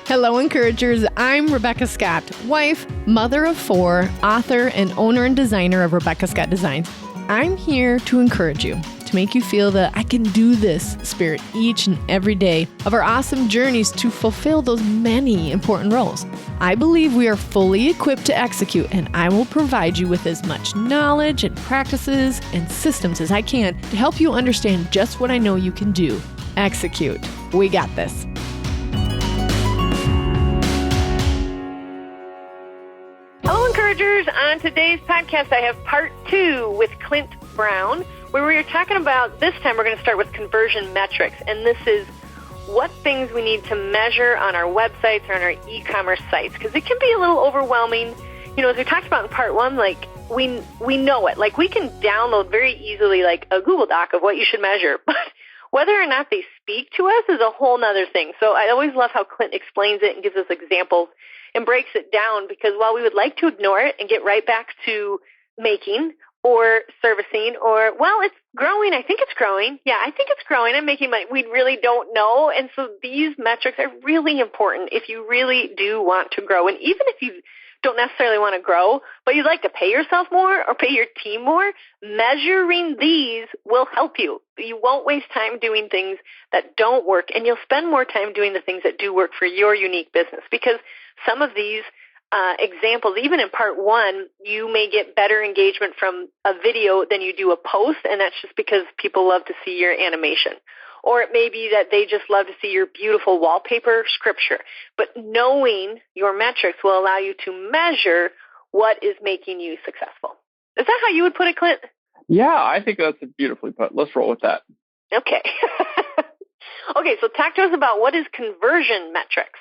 Hello, encouragers. I'm Rebecca Scott, wife, mother of 4, author, and owner and designer of Rebecca Scott Designs. I'm here to encourage you, to make you feel the I can do this spirit each and every day of our awesome journeys to fulfill those many important roles. I believe we are fully equipped to execute, and I will provide you with as much knowledge and practices and systems as I can to help you understand just what I know you can do. Execute. We got this. Hello, encouragers. On today's podcast, I have part 2 with Clint Brown, where we are talking about, this time we're going to start with conversion metrics, and this is what things we need to measure on our websites or on our e-commerce sites, because it can be a little overwhelming. You know, as we talked about in part 1, like, we know it. Like, we can download very easily, like, a Google Doc of what you should measure, but whether or not they speak to us is a whole nother thing. So I always love how Clint explains it and gives us examples and breaks it down, because while we would like to ignore it and get right back to making or servicing or, well, it's growing. I think it's growing. Yeah, I think it's growing. I'm making money. We really don't know. And so these metrics are really important if you really do want to grow. And even if you don't necessarily want to grow, but you'd like to pay yourself more or pay your team more, measuring these will help you. You won't waste time doing things that don't work, and you'll spend more time doing the things that do work for your unique business, because some of these examples, even in part 1, you may get better engagement from a video than you do a post, and that's just because people love to see your animation. Or it may be that they just love to see your beautiful wallpaper scripture. But knowing your metrics will allow you to measure what is making you successful. Is that how you would put it, Clint? Yeah, I think that's beautifully put. Let's roll with that. Okay. Okay, so talk to us about what is conversion metrics.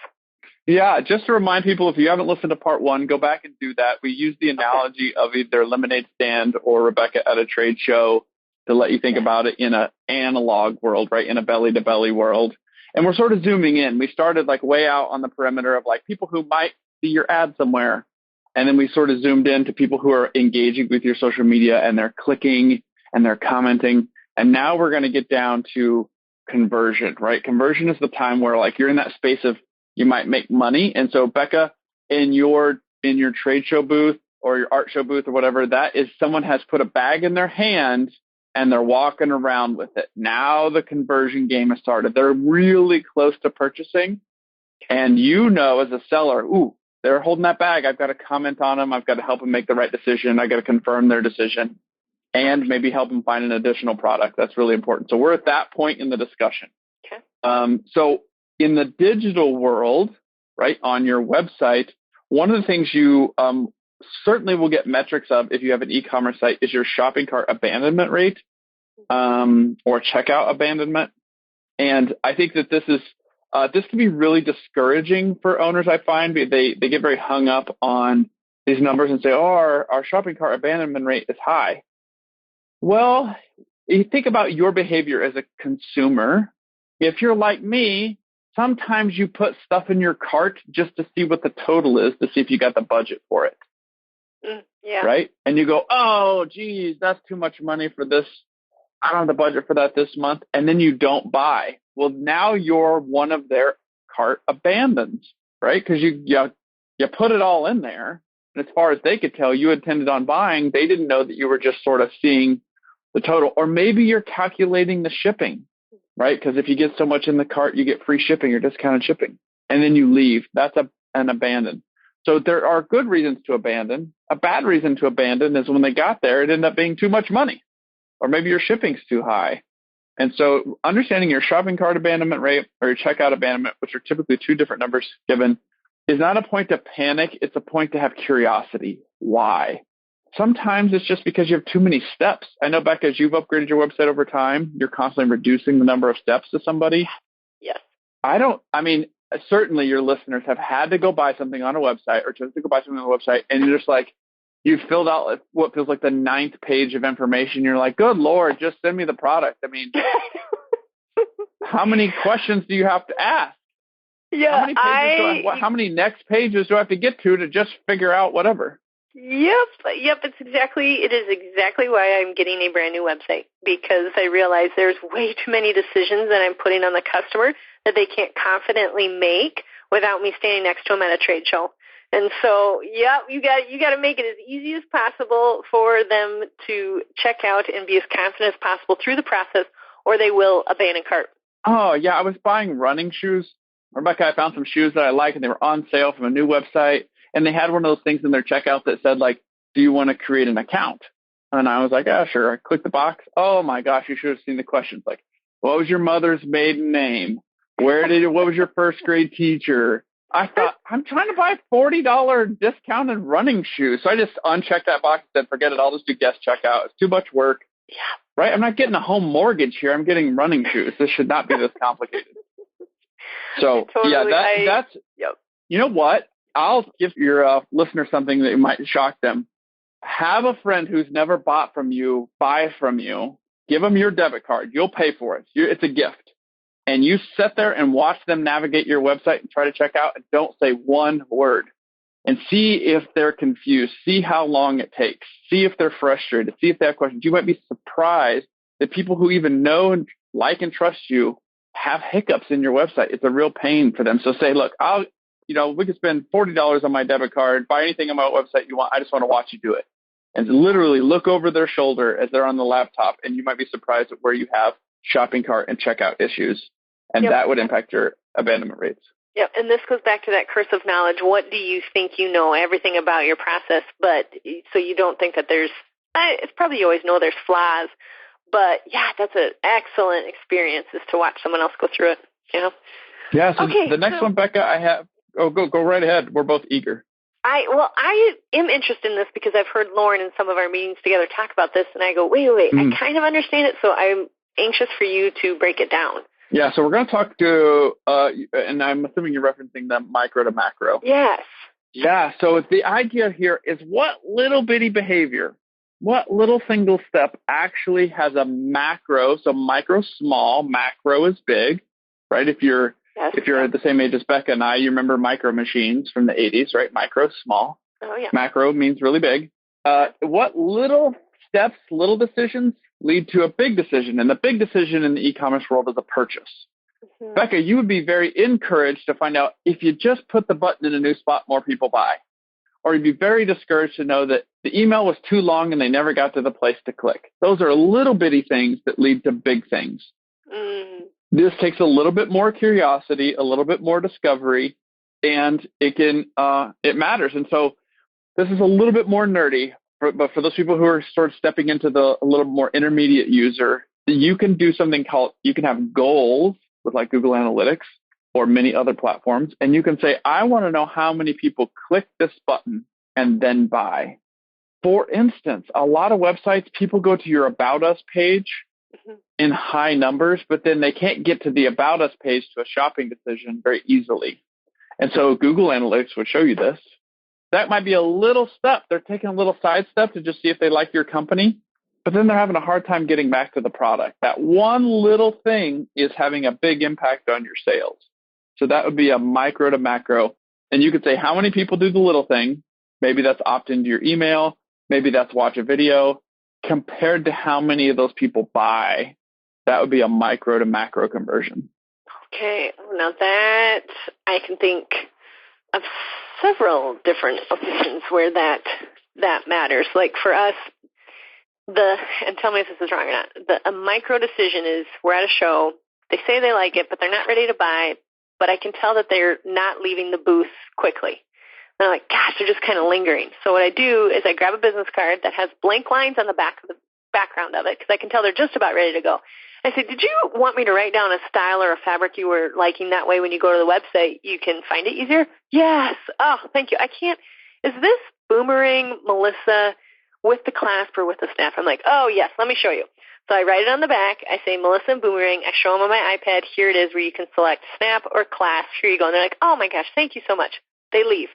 Yeah, just to remind people, if you haven't listened to part 1, go back and do that. We use the analogy of either a lemonade stand or Rebecca at a trade show to let you think about it in an analog world, right, in a belly-to-belly world. And we're sort of zooming in. We started like way out on the perimeter of like people who might see your ad somewhere. And then we sort of zoomed in to people who are engaging with your social media and they're clicking and they're commenting. And now we're going to get down to conversion, right? Conversion is the time where like you're in that space of you might make money. And so Becca, in your trade show booth or your art show booth or whatever, that is someone has put a bag in their hand and they're walking around with it. Now the conversion game has started. They're really close to purchasing. And you know, as a seller, ooh, they're holding that bag. I've got to comment on them. I've got to help them make the right decision. I got to confirm their decision and maybe help them find an additional product. That's really important. So we're at that point in the discussion. Okay. So in the digital world, right, on your website, one of the things you certainly will get metrics of if you have an e-commerce site is your shopping cart abandonment rate or checkout abandonment. And I think that this can be really discouraging for owners, I find. They get very hung up on these numbers and say, oh, our shopping cart abandonment rate is high. Well, you think about your behavior as a consumer. If you're like me, sometimes you put stuff in your cart just to see what the total is, to see if you got the budget for it. Yeah. Right? And you go, oh, geez, that's too much money for this. I don't have the budget for that this month. And then you don't buy. Well, now you're one of their cart abandons, right? Because you put it all in there. And as far as they could tell, you intended on buying. They didn't know that you were just sort of seeing the total. Or maybe you're calculating the shipping, right? Because if you get so much in the cart, you get free shipping or discounted shipping. And then you leave. That's an abandon. So there are good reasons to abandon. A bad reason to abandon is when they got there, it ended up being too much money. Or maybe your shipping's too high. And so understanding your shopping cart abandonment rate or your checkout abandonment, which are typically 2 different numbers given, is not a point to panic. It's a point to have curiosity. Why? Sometimes it's just because you have too many steps. I know, Becca, as you've upgraded your website over time, you're constantly reducing the number of steps to somebody. Yes. Certainly your listeners have had to go buy something on a website or just to go buy something on a website, and you're just like, you filled out what feels like the 9th page of information. You're like, good Lord, just send me the product. I mean, how many questions do you have to ask? Yeah, how many next pages do I have to get to just figure out whatever? Yep. It is exactly why I'm getting a brand new website, because I realize there's way too many decisions that I'm putting on the customer that they can't confidently make without me standing next to them at a trade show. And so, yeah, you got to make it as easy as possible for them to check out and be as confident as possible through the process, or they will abandon cart. Oh, yeah, I was buying running shoes. Rebecca, I found some shoes that I like, and they were on sale from a new website, and they had one of those things in their checkout that said, like, do you want to create an account? And I was like, yeah, sure. I clicked the box. Oh, my gosh, you should have seen the questions. Like, what was your mother's maiden name? What was your first grade teacher? I thought, I'm trying to buy $40 discounted running shoes. So I just unchecked that box and said, forget it. I'll just do guest checkout. It's too much work. Yeah. Right? I'm not getting a home mortgage here. I'm getting running shoes. This should not be this complicated. So, that's, yep. You know what? I'll give your listener something that might shock them. Have a friend who's never bought from you buy from you. Give them your debit card. You'll pay for it. It's a gift. And you sit there and watch them navigate your website and try to check out and don't say one word. And see if they're confused. See how long it takes. See if they're frustrated. See if they have questions. You might be surprised that people who even know and like and trust you have hiccups in your website. It's a real pain for them. So say, look, we could spend $40 on my debit card, buy anything on my website you want. I just want to watch you do it. And literally look over their shoulder as they're on the laptop, and you might be surprised at where you have shopping cart and checkout issues. And that would impact your abandonment rates. Yep, and this goes back to that curse of knowledge. What do you think you know everything about your process, but so you don't think that it's probably you always know there's flaws, but yeah, that's an excellent experience is to watch someone else go through it, you know? Yeah, so the next one, Becca, I have, go right ahead. We're both eager. I am interested in this because I've heard Lauren in some of our meetings together talk about this, and I go, wait, I kind of understand it, so I'm anxious for you to break it down. Yeah, so we're going to talk to, and I'm assuming you're referencing the micro to macro. Yes. Yeah, so the idea here is what little bitty behavior, what little single step actually has a macro. So micro small, macro is big, right? If you're at the same age as Becca and I, you remember micro machines from the 80s, right? Micro small. Oh, yeah. Macro means really big. What little steps, little decisions lead to a big decision, and the big decision in the e-commerce world is a purchase. Mm-hmm. Becca, you would be very encouraged to find out if you just put the button in a new spot, more people buy. Or you'd be very discouraged to know that the email was too long and they never got to the place to click. Those are little bitty things that lead to big things. Mm. This takes a little bit more curiosity, a little bit more discovery, and it matters. And so this is a little bit more nerdy. But for those people who are sort of stepping into a little more intermediate user, you can do something called, you can have goals with like Google Analytics or many other platforms. And you can say, I want to know how many people click this button and then buy. For instance, a lot of websites, people go to your About Us page in high numbers, but then they can't get to the About Us page to a shopping decision very easily. And so Google Analytics would show you this. That might be a little step. They're taking a little side step to just see if they like your company, but then they're having a hard time getting back to the product. That one little thing is having a big impact on your sales. So that would be a micro to macro. And you could say, how many people do the little thing? Maybe that's opt into your email. Maybe that's watch a video. Compared to how many of those people buy, that would be a micro to macro conversion. Okay. Now that I can think of several different opinions where that matters. Like for us, and tell me if this is wrong or not, a micro decision is we're at a show, they say they like it, but they're not ready to buy, but I can tell that they're not leaving the booth quickly. And I'm like, gosh, they're just kind of lingering. So what I do is I grab a business card that has blank lines on the background of it because I can tell they're just about ready to go. I said, did you want me to write down a style or a fabric you were liking? That way when you go to the website, you can find it easier? Yes. Oh, thank you. I can't. Is this Boomerang Melissa with the clasp or with the snap? I'm like, oh, yes, let me show you. So I write it on the back. I say Melissa and Boomerang. I show them on my iPad. Here it is where you can select snap or clasp. Here you go. And they're like, oh, my gosh, thank you so much. They leave.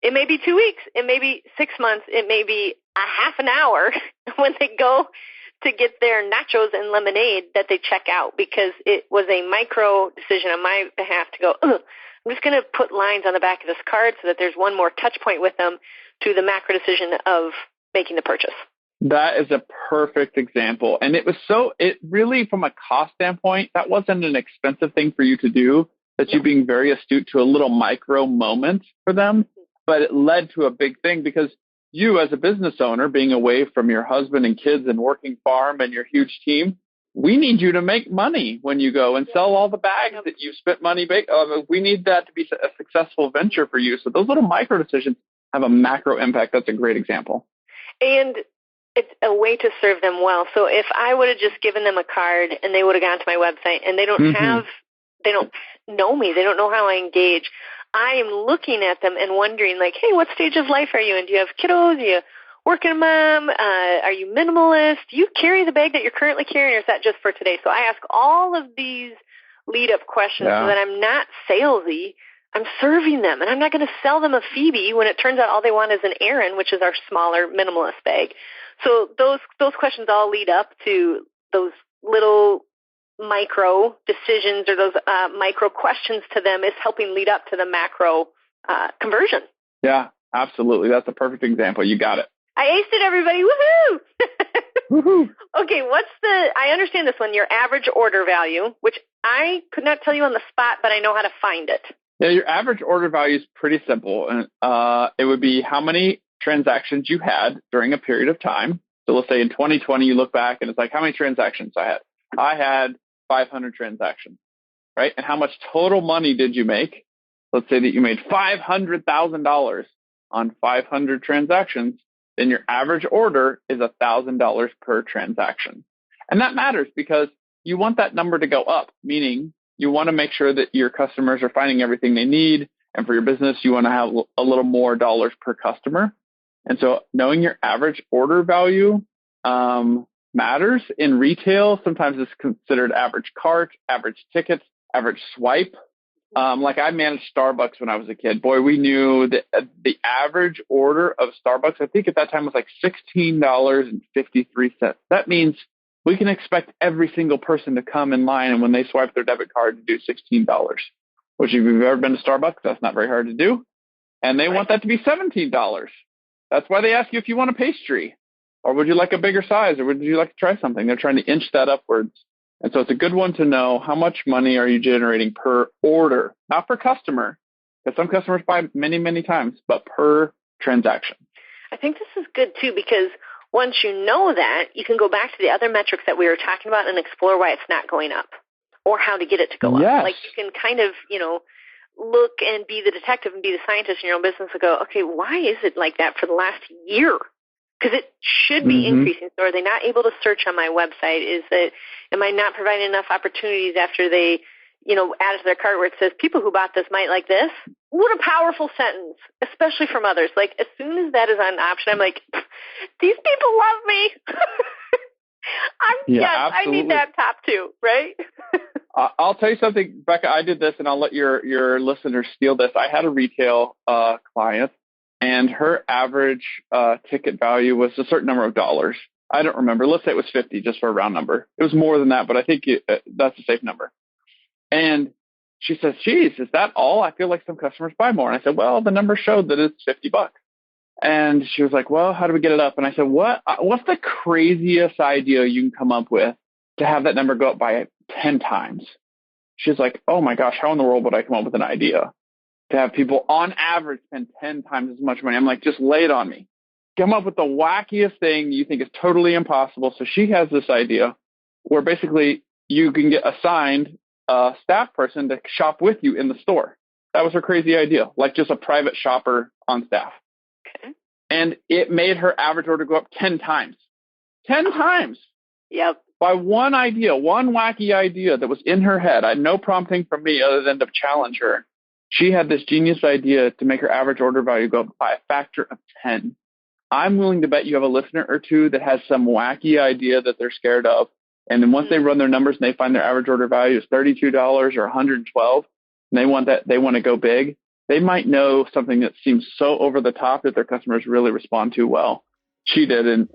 It may be 2 weeks. It may be 6 months. It may be a half an hour when they go to get their nachos and lemonade that they check out because it was a micro decision on my behalf to go, I'm just going to put lines on the back of this card so that there's one more touch point with them to the macro decision of making the purchase. That is a perfect example. And it really, from a cost standpoint, that wasn't an expensive thing for you to do. That's you being very astute to a little micro moment for them, but it led to a big thing because you as a business owner being away from your husband and kids and working farm and your huge team, we need you to make money when you go and sell all the bags that you spent money. We need that to be a successful venture for you. So those little micro decisions have a macro impact. That's a great example. And it's a way to serve them well. So if I would have just given them a card and they would have gone to my website and they don't know me, they don't know how I engage, I am looking at them and wondering like, hey, what stage of life are you in? Do you have kiddos? Are you working mom? Are you minimalist? Do you carry the bag that you're currently carrying, or is that just for today? So I ask all of these lead-up questions so that I'm not salesy. I'm serving them, and I'm not going to sell them a Phoebe when it turns out all they want is an Aaron, which is our smaller minimalist bag. So those questions all lead up to those little micro decisions or those micro questions to them is helping lead up to the macro conversion. Yeah, absolutely. That's a perfect example. You got it. I aced it, everybody. Woohoo! Woohoo! Okay, I understand this one, your average order value, which I could not tell you on the spot, but I know how to find it. Yeah, your average order value is pretty simple. And it would be how many transactions you had during a period of time. So let's say in 2020, you look back and it's like, how many transactions I had? I had 500 transactions, right? And how much total money did you make? Let's say that you made $500,000 on 500 transactions. Then your average order is $1,000 per transaction. And that matters because you want that number to go up, meaning you want to make sure that your customers are finding everything they need. And for your business, you want to have a little more dollars per customer. And so knowing your average order value matters. In retail, sometimes it's considered average cart, average tickets, average swipe. Like I managed Starbucks when I was a kid. Boy, we knew that the average order of Starbucks, I think at that time was like $16.53. That means we can expect every single person to come in line and when they swipe their debit card to do $16, which if you've ever been to Starbucks, that's not very hard to do. And they want that to be $17. That's why they ask you if you want a pastry or would you like a bigger size or would you like to try something? They're trying to inch that upwards. And so it's a good one to know how much money are you generating per order, not per customer, because some customers buy many, many times, but per transaction. I think this is good too, because once you know that, you can go back to the other metrics that we were talking about and explore why it's not going up or how to get it to go up. Like you can kind of, look and be the detective and be the scientist in your own business and go, okay, why is it like that for the last year? Because it should be increasing. So are they not able to search on my website? Am I not providing enough opportunities after they, add it to their cart where it says people who bought this might like this? What a powerful sentence, especially from others. Like as soon as that is on option, I'm like, these people love me. I need that top two, right? I'll tell you something, Becca, I did this and I'll let your listeners steal this. I had a retail client. And her average ticket value was a certain number of dollars. I don't remember. Let's say it was 50 just for a round number. It was more than that, but I think that's a safe number. And she says, geez, is that all? I feel like some customers buy more. And I said, well, the number showed that it's $50. And she was like, well, how do we get it up? And I said, what's the craziest idea you can come up with to have that number go up by 10 times? She's like, oh my gosh, how in the world would I come up with an idea to have people on average spend 10 times as much money? I'm like, just lay it on me. Come up with the wackiest thing you think is totally impossible. So she has this idea where basically you can get assigned a staff person to shop with you in the store. That was her crazy idea, like just a private shopper on staff. Okay. And it made her average order go up 10 times. 10 times. Yep. By one idea, one wacky idea that was in her head. I had no prompting from me other than to challenge her. She had this genius idea to make her average order value go up by a factor of 10. I'm willing to bet you have a listener or two that has some wacky idea that they're scared of. And then once they run their numbers and they find their average order value is $32 or $112, and they want to go big, they might know something that seems so over the top that their customers really respond to well. She did, and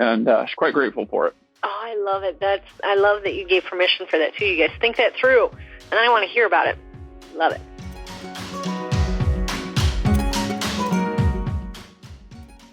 she's quite grateful for it. Oh, I love it. I love that you gave permission for that too. You guys think that through, and I want to hear about it. Love it.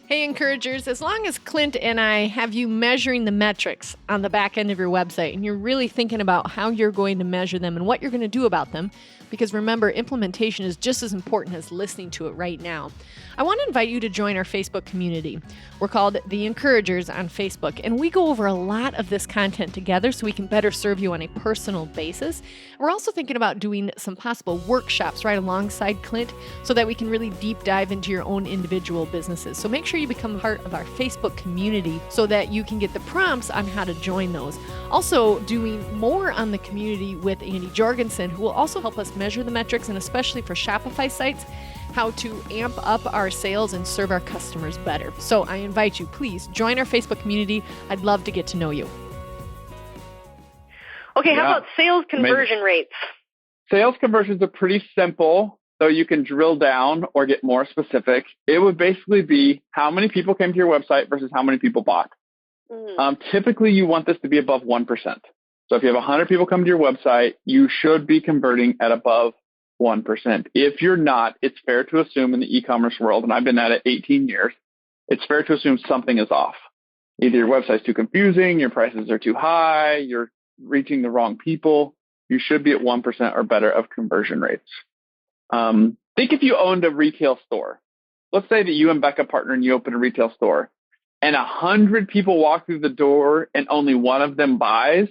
Hey, encouragers, as long as Clint and I have you measuring the metrics on the back end of your website and you're really thinking about how you're going to measure them and what you're going to do about them, because remember, implementation is just as important as listening to it right now, I want to invite you to join our Facebook community. We're called The Encouragers on Facebook, and we go over a lot of this content together so we can better serve you on a personal basis. We're also thinking about doing some possible workshops right alongside Clint so that we can really deep dive into your own individual businesses. So make sure you become part of our Facebook community so that you can get the prompts on how to join those. Also doing more on the community with Andy Jorgensen, who will also help us measure the metrics, and especially for Shopify sites, how to amp up our sales and serve our customers better. So I invite you, please join our Facebook community. I'd love to get to know you. Okay, how about sales conversion rates? Sales conversions are pretty simple, though you can drill down or get more specific. It would basically be how many people came to your website versus how many people bought. Typically, you want this to be above 1%. So if you have 100 people come to your website, you should be converting at above 1%. If you're not, it's fair to assume in the e-commerce world, and I've been at it 18 years, it's fair to assume something is off. Either your website's too confusing, your prices are too high, you're reaching the wrong people. You should be at 1% or better of conversion rates. Think if you owned a retail store. Let's say that you and Becca partner and you open a retail store, and 100 people walk through the door and only one of them buys,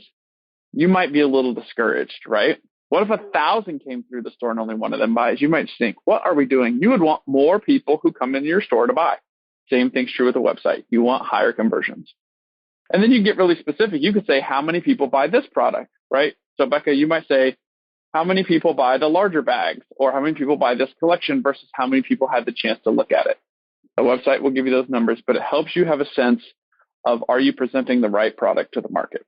you might be a little discouraged, right? What if 1,000 came through the store and only one of them buys? You might think, what are we doing? You would want more people who come into your store to buy. Same thing's true with a website. You want higher conversions. And then you get really specific. You could say, how many people buy this product, right? So Becca, you might say, how many people buy the larger bags? Or how many people buy this collection versus how many people had the chance to look at it? The website will give you those numbers, but it helps you have a sense of, are you presenting the right product to the market?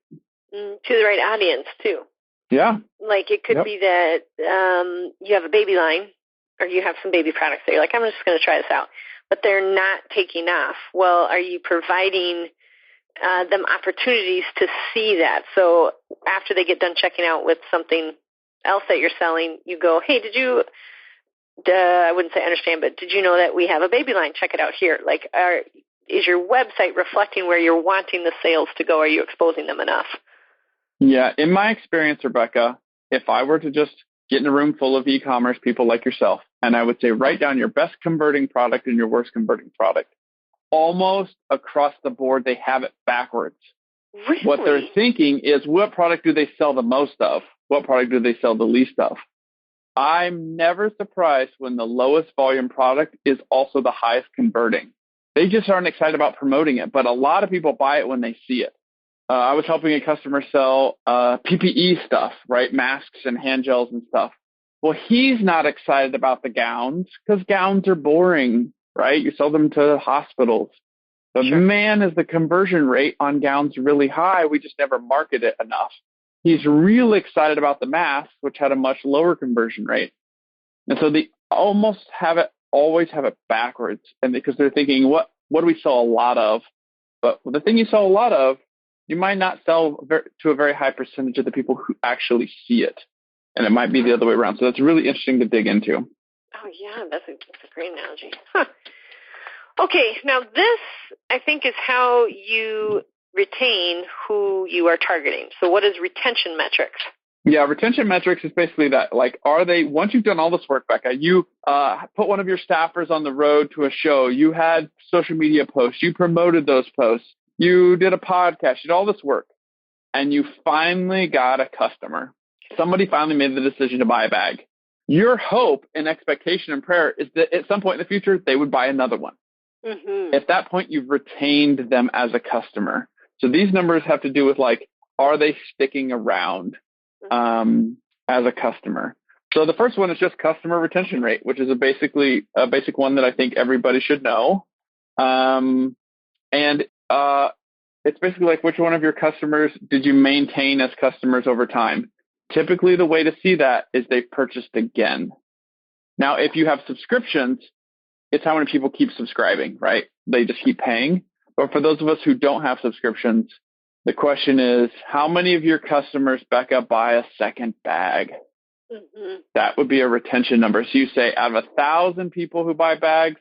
To the right audience, too. Yeah. Like it could be that you have a baby line or you have some baby products that you're like, I'm just going to try this out, but they're not taking off. Well, are you providing them opportunities to see that? So after they get done checking out with something else that you're selling, you go, hey, did you, I wouldn't say understand, but did you know that we have a baby line? Check it out here. Like, is your website reflecting where you're wanting the sales to go? Are you exposing them enough? Yeah, in my experience, Rebecca, if I were to just get in a room full of e-commerce people like yourself, and I would say write down your best converting product and your worst converting product, almost across the board, they have it backwards. Really? What they're thinking is, what product do they sell the most of? What product do they sell the least of? I'm never surprised when the lowest volume product is also the highest converting. They just aren't excited about promoting it, but a lot of people buy it when they see it. I was helping a customer sell PPE stuff, right? Masks and hand gels and stuff. Well, he's not excited about the gowns because gowns are boring, right? You sell them to hospitals. But man, is the conversion rate on gowns really high. We just never market it enough. He's really excited about the masks, which had a much lower conversion rate. And so they always have it backwards. And because they're thinking, what do we sell a lot of? But the thing you sell a lot of, you might not sell to a very high percentage of the people who actually see it. And it might be the other way around. So that's really interesting to dig into. Oh, yeah, that's a great analogy. Huh. Okay, now this, I think, is how you retain who you are targeting. So what is retention metrics? Yeah, retention metrics is basically that. Like, once you've done all this work, Becca, you put one of your staffers on the road to a show, you had social media posts, you promoted those posts, you did a podcast, you did all this work, and you finally got a customer. Somebody finally made the decision to buy a bag. Your hope and expectation and prayer is that at some point in the future, they would buy another one. Mm-hmm. At that point, you've retained them as a customer. So these numbers have to do with, like, are they sticking around as a customer? So the first one is just customer retention rate, which is a basic one that I think everybody should know. It's basically like, which one of your customers did you maintain as customers over time? Typically, the way to see that is they purchased again. Now, if you have subscriptions, it's how many people keep subscribing, right? They just keep paying. But for those of us who don't have subscriptions, the question is, how many of your customers, Becca, buy a second bag? Mm-hmm. That would be a retention number. So you say, out of 1,000 people who buy bags,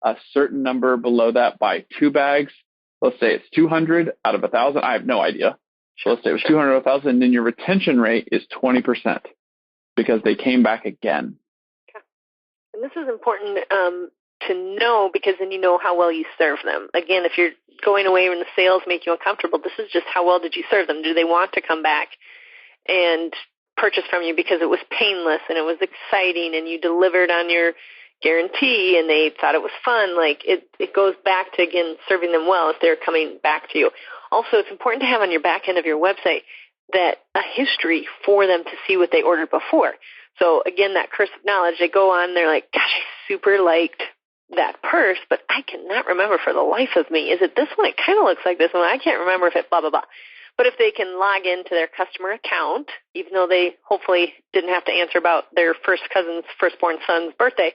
a certain number below that buy 2 bags. Let's say it's 200 out of 1,000. I have no idea. So let's say it was 200 out of 1,000, and then your retention rate is 20% because they came back again. Okay. And this is important to know because then you know how well you serve them. Again, if you're going away and the sales make you uncomfortable, this is just how well did you serve them? Do they want to come back and purchase from you because it was painless and it was exciting and you delivered on your guarantee and they thought it was fun? Like it goes back to, again, serving them well if they're coming back to you. Also, it's important to have on your back end of your website that a history for them to see what they ordered before. So again, that curse of knowledge, they go on, they're like, gosh, I super liked that purse, but I cannot remember for the life of me. Is it this one? It kind of looks like this one. I can't remember if it blah, blah, blah. But if they can log into their customer account, even though they hopefully didn't have to answer about their first cousin's firstborn son's birthday,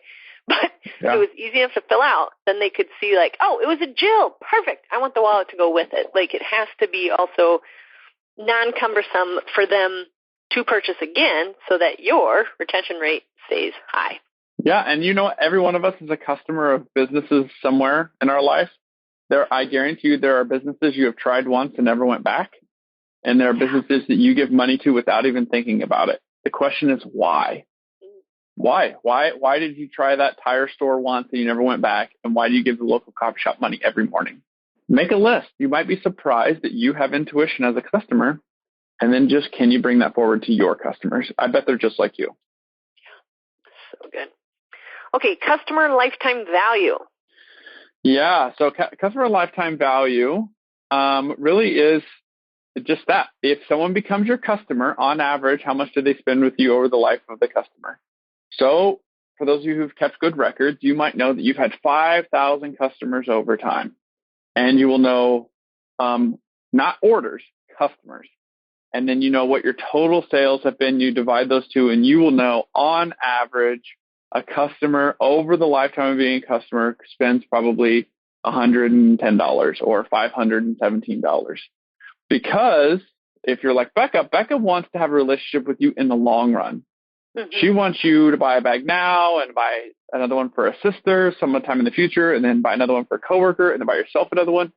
but it was easy enough to fill out, then they could see like, oh, it was a Jill. Perfect. I want the wallet to go with it. Like it has to be also non-cumbersome for them to purchase again so that your retention rate stays high. Yeah, and every one of us is a customer of businesses somewhere in our life. I guarantee you there are businesses you have tried once and never went back, and there are businesses that you give money to without even thinking about it. The question is why? Why? Why did you try that tire store once and you never went back, and why do you give the local coffee shop money every morning? Make a list. You might be surprised that you have intuition as a customer, and then just can you bring that forward to your customers? I bet they're just like you. Yeah, so good. Okay, customer lifetime value. Yeah, so customer lifetime value really is just that. If someone becomes your customer, on average, how much do they spend with you over the life of the customer? So for those of you who've kept good records, you might know that you've had 5,000 customers over time. And you will know not orders, customers. And then you know what your total sales have been. You divide those two, and you will know on average, a customer over the lifetime of being a customer spends probably $110 or $517. Because if you're like Becca wants to have a relationship with you in the long run. Mm-hmm. She wants you to buy a bag now and buy another one for a sister sometime in the future, and then buy another one for a coworker, and then buy yourself another one.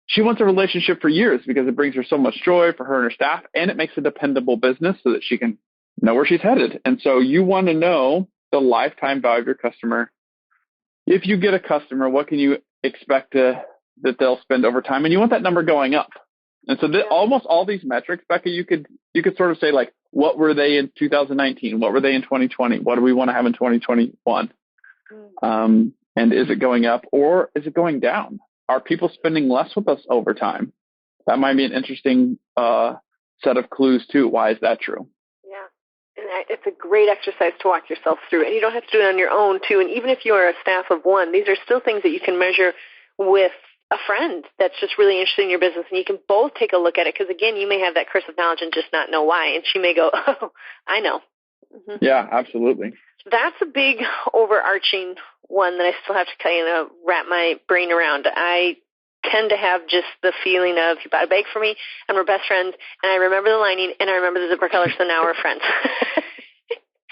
She wants a relationship for years because it brings her so much joy for her and her staff, and it makes a dependable business so that she can know where she's headed. And so you want to know the lifetime value of your customer. If you get a customer, what can you expect that they'll spend over time? And you want that number going up. And so almost all these metrics, Becca, you could sort of say like, what were they in 2019? What were they in 2020? What do we want to have in 2021? And is it going up or is it going down? Are people spending less with us over time? That might be an interesting set of clues too. Why is that true? And it's a great exercise to walk yourself through. And you don't have to do it on your own, too. And even if you are a staff of one, these are still things that you can measure with a friend that's just really interested in your business. And you can both take a look at it because, again, you may have that curse of knowledge and just not know why. And she may go, oh, I know. Mm-hmm. Yeah, absolutely. That's a big overarching one that I still have to kind of wrap my brain around. I tend to have just the feeling of you bought a bag for me and we're best friends and I remember the lining and I remember the zipper color, so now we're friends.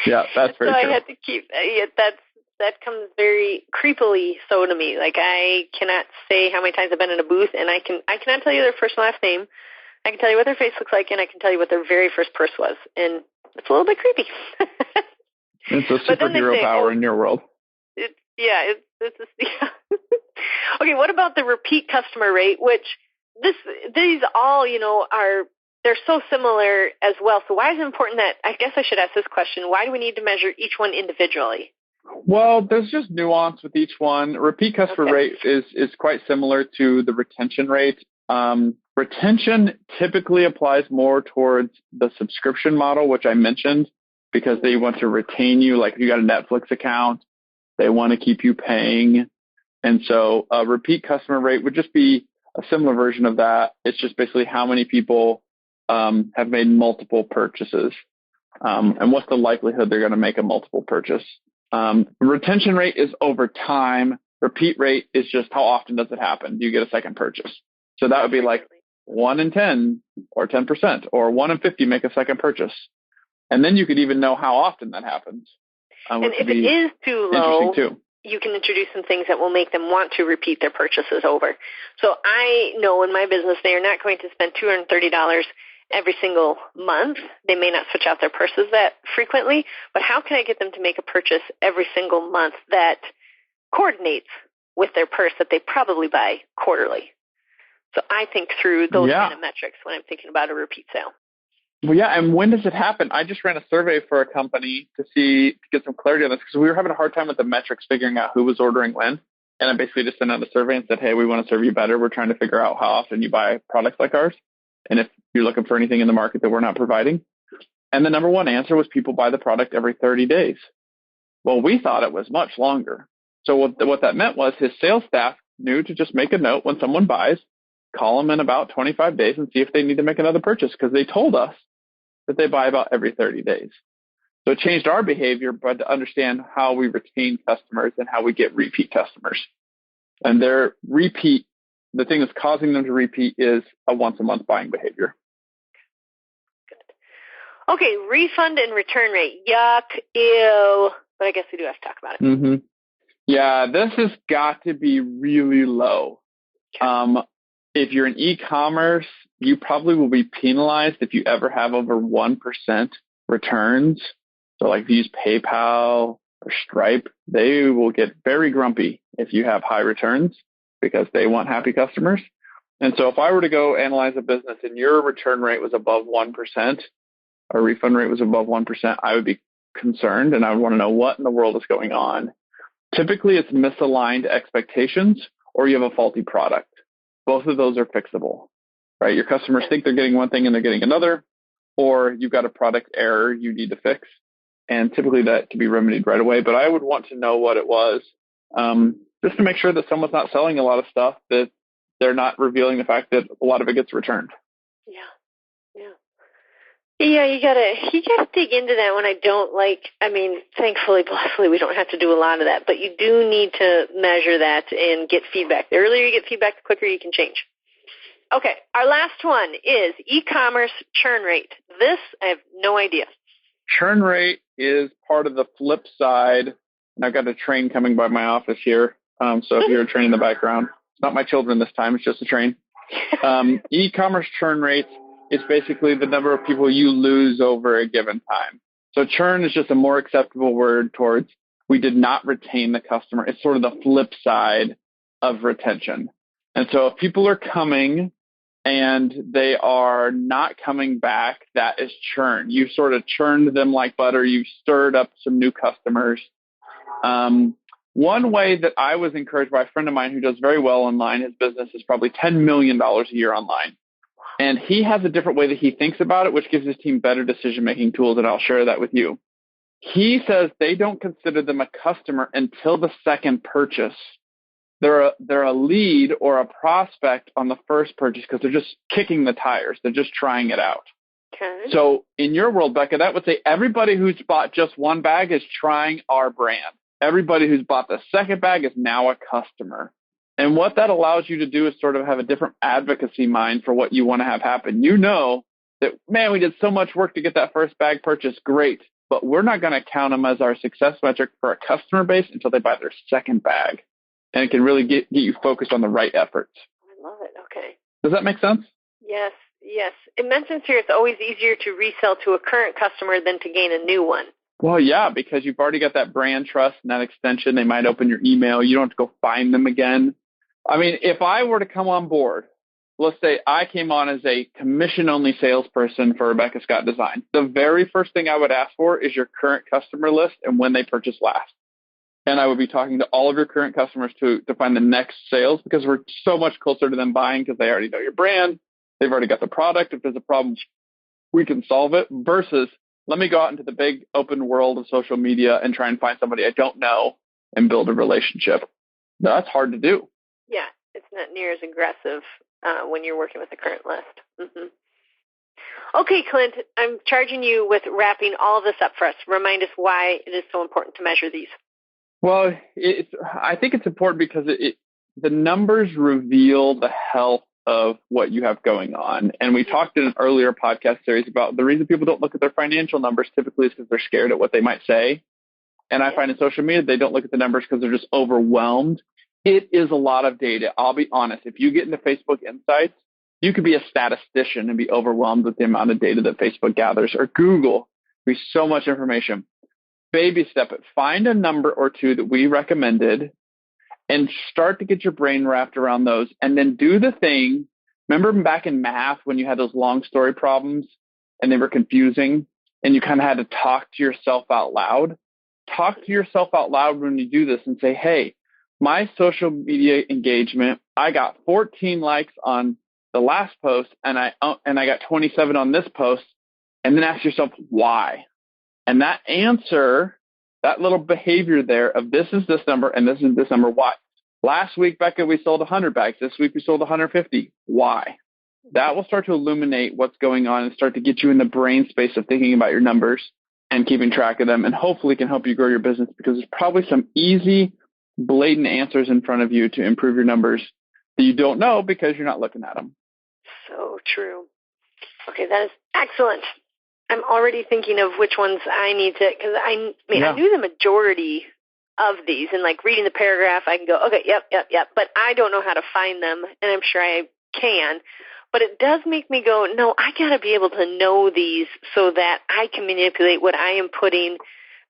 Yeah, that's very true. So I had to keep that comes very creepily so to me. Like I cannot say how many times I've been in a booth and I cannot tell you their first and last name. I can tell you what their face looks like and I can tell you what their very first purse was. And it's a little bit creepy. It's a superhero power in your world. Okay, what about the repeat customer rate, which these all, they're so similar as well. So why is it important that, I guess I should ask this question, why do we need to measure each one individually? Well, there's just nuance with each one. Repeat customer rate is quite similar to the retention rate. Retention typically applies more towards the subscription model, which I mentioned, because they want to retain you. Like if you got a Netflix account, they want to keep you paying. And so a repeat customer rate would just be a similar version of that. It's just basically how many people have made multiple purchases and what's the likelihood they're going to make a multiple purchase. Retention rate is over time. Repeat rate is just how often does it happen? Do you get a second purchase? So that would be like 1 in 10 or 10% or 1 in 50 make a second purchase. And then you could even know how often that happens. And if it is too low, you can introduce some things that will make them want to repeat their purchases over. So I know in my business they are not going to spend $230 every single month. They may not switch out their purses that frequently, but how can I get them to make a purchase every single month that coordinates with their purse that they probably buy quarterly? So I think through those kind of metrics when I'm thinking about a repeat sale. Well, yeah, and when does it happen? I just ran a survey for a company to get some clarity on this because we were having a hard time with the metrics figuring out who was ordering when. And I basically just sent out a survey and said, hey, we want to serve you better. We're trying to figure out how often you buy products like ours and if you're looking for anything in the market that we're not providing. And the number one answer was people buy the product every 30 days. Well, we thought it was much longer. So what that meant was his sales staff knew to just make a note when someone buys, call them in about 25 days and see if they need to make another purchase because they told us that they buy about every 30 days. So it changed our behavior, but to understand how we retain customers and how we get repeat customers. And their repeat, the thing that's causing them to repeat is a once a month buying behavior. Good. Okay, refund and return rate. Yuck, ew. But I guess we do have to talk about it. Mm-hmm. Yeah, this has got to be really low. Okay. If you're in e-commerce, you probably will be penalized if you ever have over 1% returns. So like if you use PayPal or Stripe, they will get very grumpy if you have high returns because they want happy customers. And so if I were to go analyze a business and your return rate was above 1%, or refund rate was above 1%, I would be concerned and I would want to know what in the world is going on. Typically, it's misaligned expectations or you have a faulty product. Both of those are fixable, right? Your customers think they're getting one thing and they're getting another, or you've got a product error you need to fix. And typically that can be remedied right away. But I would want to know what it was just to make sure that someone's not selling a lot of stuff that they're not revealing the fact that a lot of it gets returned. Yeah, you gotta dig into that when thankfully, blessedly, we don't have to do a lot of that, but you do need to measure that and get feedback. The earlier you get feedback, the quicker you can change. Okay, our last one is e-commerce churn rate. This, I have no idea. Churn rate is part of the flip side, and I've got a train coming by my office here, so if you hear a train in the background, it's not my children this time, it's just a train. E-commerce churn rates is basically the number of people you lose over a given time. So churn is just a more acceptable word towards we did not retain the customer. It's sort of the flip side of retention. And so if people are coming and they are not coming back, that is churn. You sort of churned them like butter. You've stirred up some new customers. One way that I was encouraged by a friend of mine who does very well online, his business is probably $10 million a year online. And he has a different way that he thinks about it, which gives his team better decision-making tools, and I'll share that with you. He says they don't consider them a customer until the second purchase. They're a lead or a prospect on the first purchase because they're just kicking the tires. They're just trying it out. Okay. So in your world, Becca, that would say everybody who's bought just one bag is trying our brand. Everybody who's bought the second bag is now a customer. And what that allows you to do is sort of have a different advocacy mind for what you want to have happen. You know that, man, we did so much work to get that first bag purchase. Great. But we're not going to count them as our success metric for a customer base until they buy their second bag. And it can really get you focused on the right efforts. I love it. Okay. Does that make sense? Yes. It mentions here it's always easier to resell to a current customer than to gain a new one. Well, yeah, because you've already got that brand trust and that extension. They might open your email. You don't have to go find them again. I mean, if I were to come on board, let's say I came on as a commission-only salesperson for Rebecca Scott Design, the very first thing I would ask for is your current customer list and when they purchased last. And I would be talking to all of your current customers to find the next sales because we're so much closer to them buying because they already know your brand. They've already got the product. If there's a problem, we can solve it versus let me go out into the big open world of social media and try and find somebody I don't know and build a relationship. That's hard to do. Yeah, it's not near as aggressive when you're working with the current list. Mm-hmm. Okay, Clint, I'm charging you with wrapping all of this up for us. Remind us why it is so important to measure these. Well, I think it's important because the numbers reveal the health of what you have going on. And we talked in an earlier podcast series about the reason people don't look at their financial numbers typically is because they're scared at what they might say. And I find in social media, they don't look at the numbers because they're just overwhelmed. It is a lot of data. I'll be honest. If you get into Facebook Insights, you could be a statistician and be overwhelmed with the amount of data that Facebook gathers, or Google. There's so much information. Baby step it. Find a number or two that we recommended and start to get your brain wrapped around those. And then do the thing. Remember back in math when you had those long story problems and they were confusing and you kind of had to talk to yourself out loud? Talk to yourself out loud when you do this and say, hey, my social media engagement, I got 14 likes on the last post and I got 27 on this post. And then ask yourself why. And that answer, that little behavior there of this is this number and this is this number, why? Last week, Becca, we sold 100 bags. This week we sold 150. Why? That will start to illuminate what's going on and start to get you in the brain space of thinking about your numbers and keeping track of them, and hopefully can help you grow your business, because there's probably some easy, blatant answers in front of you to improve your numbers that you don't know because you're not looking at them. So true. Okay, that is excellent. I'm already thinking of which ones I need to, because I knew the majority of these, and like reading the paragraph, I can go, okay, yep, but I don't know how to find them, and I'm sure I can. But it does make me go, no, I got to be able to know these so that I can manipulate what I am putting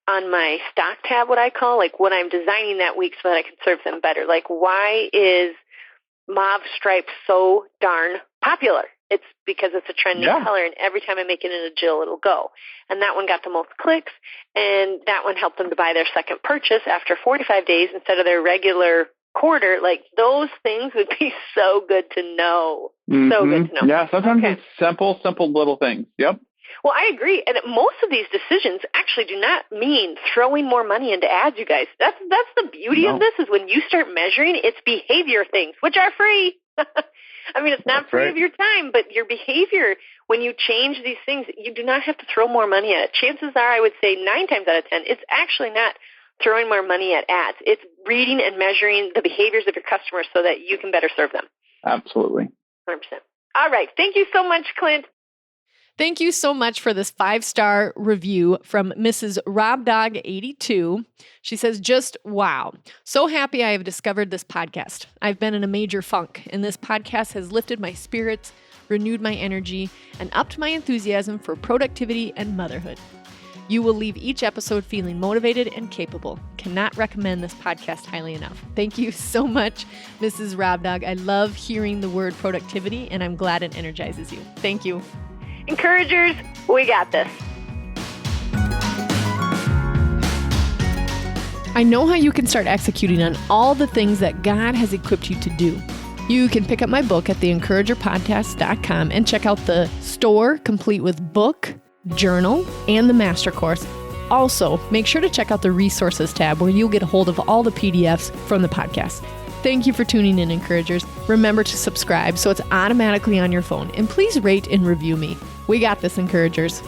on my stock tab, what I call, like what I'm designing that week so that I can serve them better. Like, why is mauve stripe so darn popular? It's because it's a trending color, and every time I make it in a Jill, it'll go. And that one got the most clicks, and that one helped them to buy their second purchase after 45 days instead of their regular quarter. Like, those things would be so good to know. Mm-hmm. So good to know. Yeah, sometimes it's simple little things. Yep. Well, I agree. And most of these decisions actually do not mean throwing more money into ads, you guys. That's the beauty of this, is when you start measuring, it's behavior things, which are free. I mean, it's not free of your time, but your behavior, when you change these things, you do not have to throw more money at it. Chances are, I would say 9 times out of 10, it's actually not throwing more money at ads. It's reading and measuring the behaviors of your customers so that you can better serve them. Absolutely. 100%. All right. Thank you so much, Clint. Thank you so much for this 5-star review from Mrs. RobDog82. She says, just wow. So happy I have discovered this podcast. I've been in a major funk, and this podcast has lifted my spirits, renewed my energy, and upped my enthusiasm for productivity and motherhood. You will leave each episode feeling motivated and capable. Cannot recommend this podcast highly enough. Thank you so much, Mrs. RobDog. I love hearing the word productivity, and I'm glad it energizes you. Thank you. Encouragers, we got this. I know how you can start executing on all the things that God has equipped you to do. You can pick up my book at theencouragerpodcast.com and check out the store complete with book, journal, and the master course. Also, make sure to check out the resources tab where you'll get a hold of all the PDFs from the podcast. Thank you for tuning in, Encouragers. Remember to subscribe so it's automatically on your phone. And please rate and review me. We got this, Encouragers.